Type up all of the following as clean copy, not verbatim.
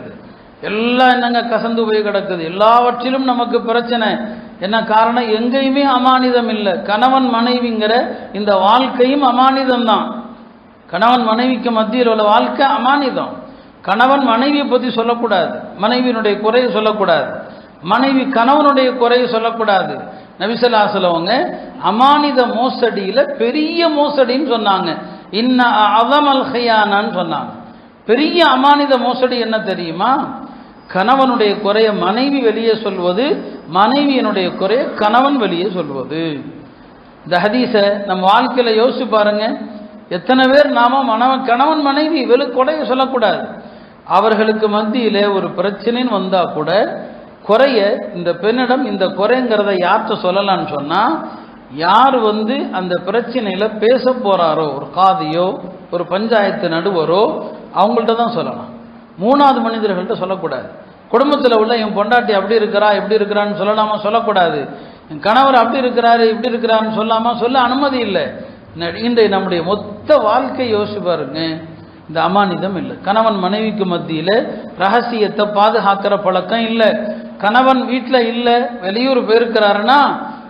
கிடக்குது, எல்லாம் என்னங்க கசந்து போய் கிடக்குது, எல்லாவற்றிலும் நமக்கு பிரச்சனை. என்ன காரணம்? எங்கேயுமே அமானிதம் இல்லை. கணவன் மனைவிங்கிற இந்த வாழ்க்கையும் அமானிதம் தான். கணவன் மனைவிக்கு மத்தியில் உள்ள வாழ்க்கை அமானிதம். கணவன் மனைவியை பற்றி சொல்லக்கூடாது, மனைவியினுடைய குறையை சொல்லக்கூடாது, மனைவி கணவனுடைய குறையை சொல்லக்கூடாது. நபி ஸல்லல்லாஹு அலைஹி வஸல்லம் அமானித மோசடியில் பெரிய மோசடின்னு சொன்னாங்க. இன்ன அஸமல் ஹியானான்னு சொன்னாங்க. பெரிய அமானித மோசடி என்ன தெரியுமா? கணவனுடைய குறைய மனைவி வெளியே சொல்வது, மனைவியினுடைய குறைய கணவன் வெளியே சொல்வது. இந்த ஹதீஸை நம்ம வாழ்க்கையில் யோசிச்சு பாருங்க. எத்தனை பேர் நாம கணவன் மனைவி குறைய சொல்லக்கூடாது. அவர்களுக்கு மத்தியிலே ஒரு பிரச்சனைன்னு வந்தா கூட குறைய இந்த பெண்ணிடம் இந்த குறைங்கிறத யார்கிட்ட சொல்லலான்னு சொன்னா, யார் அந்த பிரச்சனையில பேச போறாரோ, ஒரு காதியோ ஒரு பஞ்சாயத்து நடுவரோ, அவங்கள்ட்ட தான் சொல்லலாம். மூணாவது மனிதர்கள்ட்ட சொல்லக்கூடாது. குடும்பத்தில் உள்ள என் பொண்டாட்டி அப்படி இருக்கிறா இப்படி இருக்கிறான்னு சொல்லலாமா? சொல்லக்கூடாது. என் கணவர் அப்படி இருக்கிறாரு இப்படி இருக்கிறான்னு சொல்லாமா? சொல்ல அனுமதி இல்லை. இன்றைய நம்முடைய மொத்த வாழ்க்கை யோசிச்சு பாருங்க. இந்த அமானிதம் இல்லை. கணவன் மனைவிக்கு மத்தியில் ரகசியத்தை பாதுகாக்கிற பழக்கம் இல்லை. கணவன் வீட்டில் இல்லை, வெளியூர் போயிருக்கிறாருன்னா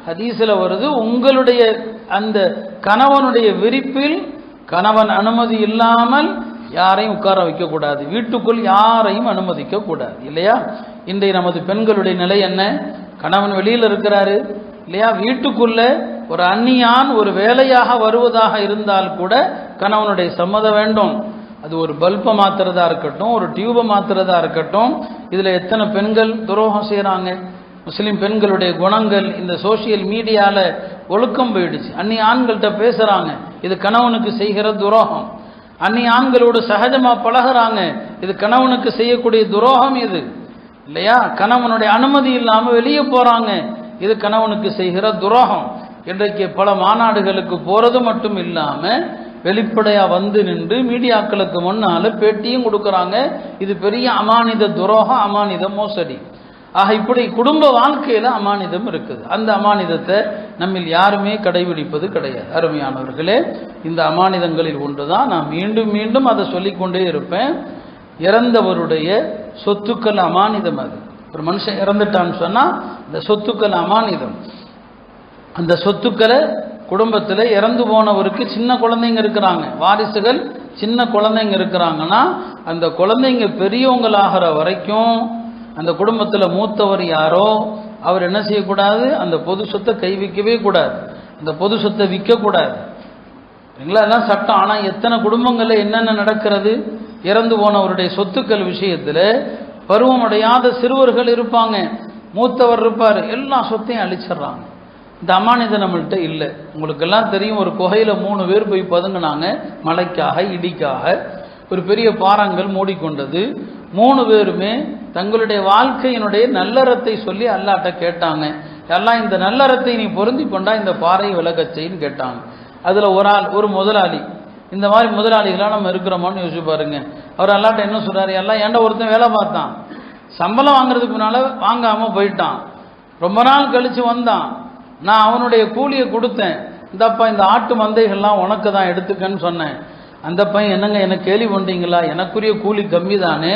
ஹதீஸில் வருது, உங்களுடைய அந்த கணவனுடைய விரிப்பில் கணவன் அனுமதி இல்லாமல் யாரையும் உட்கார வைக்கக்கூடாது, வீட்டுக்குள் யாரையும் அனுமதிக்க கூடாது, இல்லையா? இன்றைய நமது பெண்களுடைய நிலை என்ன? கணவன் வெளியில் இருக்கிறாரு இல்லையா, வீட்டுக்குள்ள ஒரு அந்நியான் ஒரு வேலையாக வருவதாக இருந்தால் கூட கணவனுடைய சம்மதம் வேண்டும். அது ஒரு பல்பை மாத்துறதா இருக்கட்டும், ஒரு டியூபை மாத்துறதா இருக்கட்டும். இதில் எத்தனை பெண்கள் துரோகம் செய்கிறாங்க. முஸ்லீம் பெண்களுடைய குணங்கள் இந்த சோசியல் மீடியாவில் ஒழுக்கம் போயிடுச்சு. அந்நிய ஆண்கள்கிட்ட பேசுகிறாங்க, இது கணவனுக்கு செய்கிற துரோகம். அந்நிய ஆண்களோடு சகஜமாக பழகிறாங்க, இது கணவனுக்கு செய்யக்கூடிய துரோகம். இது இல்லையா? கணவனுடைய அனுமதி இல்லாமல் வெளியே போகிறாங்க, இது கணவனுக்கு செய்கிற துரோகம். இன்றைக்கு பல மாநாடுகளுக்கு போகிறது மட்டும் இல்லாமல் வெளிப்படையாக நின்று மீடியாக்களுக்கு முன்னால் பேட்டியும் கொடுக்குறாங்க. இது பெரிய அமானித துரோகம், அமானித மோசடி. ஆக இப்படி குடும்ப வாழ்க்கையில் அமானிதம் இருக்குது. அந்த அமானிதத்தை நம்மில் யாருமே கடைபிடிப்பது கிடையாது. அருமையானவர்களே, இந்த அமானிதங்களில் ஒன்று தான். நான் மீண்டும் மீண்டும் அதை சொல்லிக்கொண்டே இருப்பேன். இறந்தவருடைய சொத்துக்கள் அமானிதம். அது ஒரு மனுஷன் இறந்துட்டான்னு சொன்னால் இந்த சொத்துக்கள் அமானிதம். அந்த சொத்துக்களை குடும்பத்தில் இறந்து போனவருக்கு சின்ன குழந்தைங்க இருக்கிறாங்க, வாரிசுகள் சின்ன குழந்தைங்க இருக்கிறாங்கன்னா அந்த குழந்தைங்க பெரியவங்களாகிற வரைக்கும் அந்த குடும்பத்தில் மூத்தவர் யாரோ அவர் என்ன செய்யக்கூடாது? அந்த பொது சொத்தை கை வைக்கவே கூடாது, அந்த பொது சொத்தை விற்கக்கூடாது. சரிங்களா? எல்லாம் சட்டம். ஆனால் எத்தனை குடும்பங்களில் என்னென்ன நடக்கிறது? இறந்து போனவருடைய சொத்துக்கள் விஷயத்தில் பருவமடையாத சிறுவர்கள் இருப்பாங்க, மூத்தவர் இருப்பார், எல்லா சொத்தையும் அழிச்சிட்றாங்க. இந்த அமானிதம் நம்மள்கிட்ட இல்லை. உங்களுக்கெல்லாம் தெரியும், ஒரு குகையில் 3 பேர் போய் பதுங்கினாங்க, மழைக்காக இடிக்காக. ஒரு பெரிய பாறாங்கல் மூடிக்கொண்டது. 3 பேருமே தங்களுடைய வாழ்க்கையினுடைய நல்லறத்தை சொல்லி அல்லாட்ட கேட்டாங்க. எல்லாம் இந்த நல்லறத்தை நீ பொருந்தி கொண்டா இந்த பாறை விலகச்சைன்னு கேட்டாங்க. அதில் ஒரு முதலாளி, இந்த மாதிரி முதலாளிகளாக நம்ம இருக்கிறோமான்னு யோசிச்சு பாருங்க. அவர் அல்லாட்ட என்ன சொல்றாரு? எல்லாம் ஏன்டா ஒருத்தன் வேலை பார்த்தான், சம்பளம் வாங்குறதுக்கு முன்னால் வாங்காமல் போயிட்டான், ரொம்ப நாள் கழித்து வந்தான், நான் அவனுடைய கூலியை கொடுத்தேன், இந்தப்பா இந்த ஆட்டு மந்தைகள்லாம் உனக்கு தான் எடுத்துக்கன்னு சொன்னேன். அந்த பையன் என்னங்க எனக்கு கேள்வி பண்ணுறீங்களா, எனக்குரிய கூலி கம்மி தானே,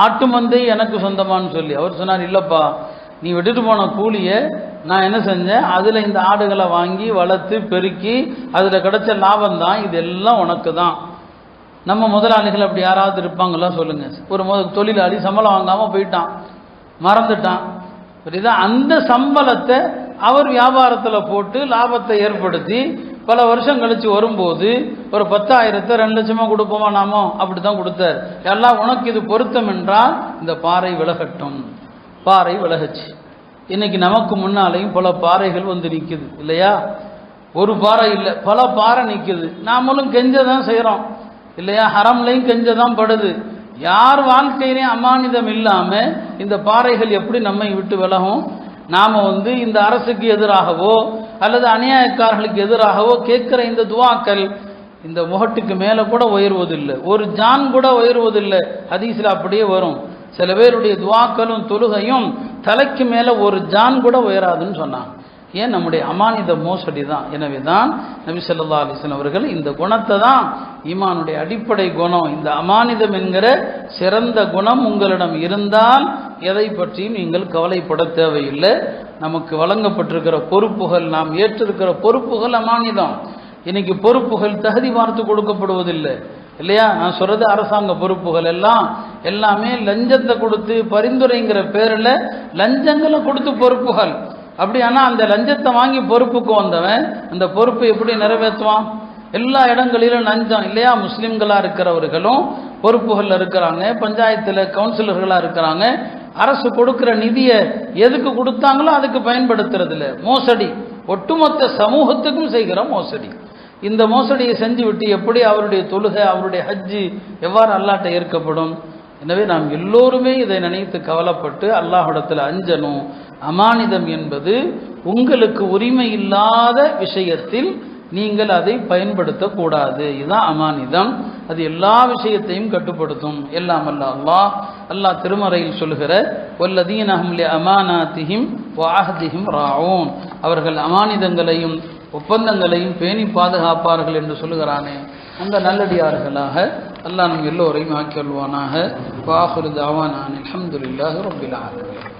ஆட்டு மந்தை எனக்கு சொந்தமானு சொல்லி அவர் சொன்னார், இல்லைப்பா நீ விட்டுட்டு போன கூலியை நான் என்ன செஞ்சேன், அதில் இந்த ஆடுகளை வாங்கி வளர்த்து பெருக்கி அதில் கிடைச்ச லாபம் தான், இதெல்லாம் உனக்கு தான். நம்ம முதலாளிகள் அப்படி யாராவது இருப்பாங்களா சொல்லுங்கள்? ஒரு தொழிலாளி சம்பளம் வாங்காமல் போயிட்டான், மறந்துட்டான், புரியுதா? அந்த சம்பளத்தை அவர் வியாபாரத்தில் போட்டு லாபத்தை ஏற்படுத்தி பல வருஷம் கழிச்சு வரும்போது ஒரு 10,000 2 லட்சமாக கொடுப்போமா நாமோ? அப்படி தான் கொடுத்தார். எல்லாம் உனக்கு இது பொருத்தம் என்றால் இந்த பாறை விலகட்டும். பாறை விலகச்சு. இன்னைக்கு நமக்கு முன்னாலேயும் பல பாறைகள் நிற்குது இல்லையா? ஒரு பாறை இல்லை, பல பாறை நிற்குது. நாமளும் கெஞ்ச தான் செய்கிறோம் இல்லையா? ஹரம்லையும் கெஞ்ச தான் படுது. யார் வாழ்க்கையிலையும் அமானிதம் இல்லாமல் இந்த பாறைகள் எப்படி நம்மை விட்டு விலகும்? நாம் இந்த அரசுக்கு எதிராகவோ அல்லது அநியாயக்காரர்களுக்கு எதிராகவோ கேட்குற இந்த துவாக்கள் இந்த முகட்டுக்கு மேலே கூட உயர்வதில்லை, ஒரு ஜான் கூட உயர்வதில்லை. ஹதீஸில் அப்படியே வரும், சில பேருடைய துவாக்களும் தொழுகையும் தலைக்கு மேலே ஒரு ஜான் கூட உயராதுன்னு சொன்னாங்க. ஏன்? நம்முடைய அமானித மோசடி தான். எனவே தான் நபி ஸல்லல்லாஹு அலைஹி வஸல்லம் அவர்கள் இந்த குணத்தை தான் ஈமானுடைய அடிப்படை குணம், இந்த அமானிதம் என்கிற சிறந்த குணம் உங்களிடம் இருந்தால் எதை பற்றியும் நீங்கள் கவலைப்பட தேவையில்லை. நமக்கு வழங்கப்பட்டிருக்கிற பொறுப்புகள், நாம் ஏற்றிருக்கிற பொறுப்புகள் அமானிதம். இன்னைக்கு பொறுப்புகள் தகுதி பார்த்து கொடுக்கப்படுவதில்லை இல்லையா? நான் சொல்றது அரசாங்க பொறுப்புகள் எல்லாமே லஞ்சத்தை கொடுத்து பரிந்துரைங்கிற பேரில் லஞ்சங்களை கொடுத்து பொறுப்புகள். அப்படி ஆனால் அந்த லஞ்சத்தை வாங்கி பொறுப்புக்கு வந்தவன் அந்த பொறுப்பை எப்படி நிறைவேற்றுவான்? எல்லா இடங்களிலும் லஞ்சம் இல்லையா? முஸ்லிம்களாக இருக்கிறவர்களும் பொறுப்புகளில் இருக்கிறாங்க, பஞ்சாயத்தில் கவுன்சிலர்களாக இருக்கிறாங்க. அரசு கொடுக்கிற நிதியை எதுக்கு கொடுத்தாங்களோ அதுக்கு பயன்படுத்துறது இல்லை. மோசடி, ஒட்டுமொத்த சமூகத்துக்கும் செய்கிற மோசடி. இந்த மோசடியை செஞ்சு விட்டு எப்படி அவருடைய தொழுகை, அவருடைய ஹஜ்ஜு எவ்வாறு அல்லாஹ்ட்ட ஏற்கப்படும்? எனவே நாம் எல்லோருமே இதை நினைத்து கவலைப்பட்டு அல்லாஹ்விடத்தில் அஞ்சணும். அமானிதம் என்பது உங்களுக்கு உரிமை இல்லாத விஷயத்தில் நீங்கள் அதை பயன்படுத்தக்கூடாது. இதுதான் அமானிதம். அது எல்லா விஷயத்தையும் கட்டுப்படுத்தும். எல்லாம் அல்லாஹ் திருமறையில் சொல்கிற வல்லதீன ஹும் லி அமானாத்திஹிம் வ அஹ்திஹிம் ராஊன், அவர்கள் அமானிதங்களையும் ஒப்பந்தங்களையும் பேணி பாதுகாப்பார்கள் என்று சொல்லுகிறானே, அந்த நல்லடியார்களாக அல்லாஹ் நம் எல்லோரையும் ஆக்கியல்வானாக. வாஹிரு தஅவானா அல்ஹம்துலில்லாஹி ரப்பில் ஆலமீன்.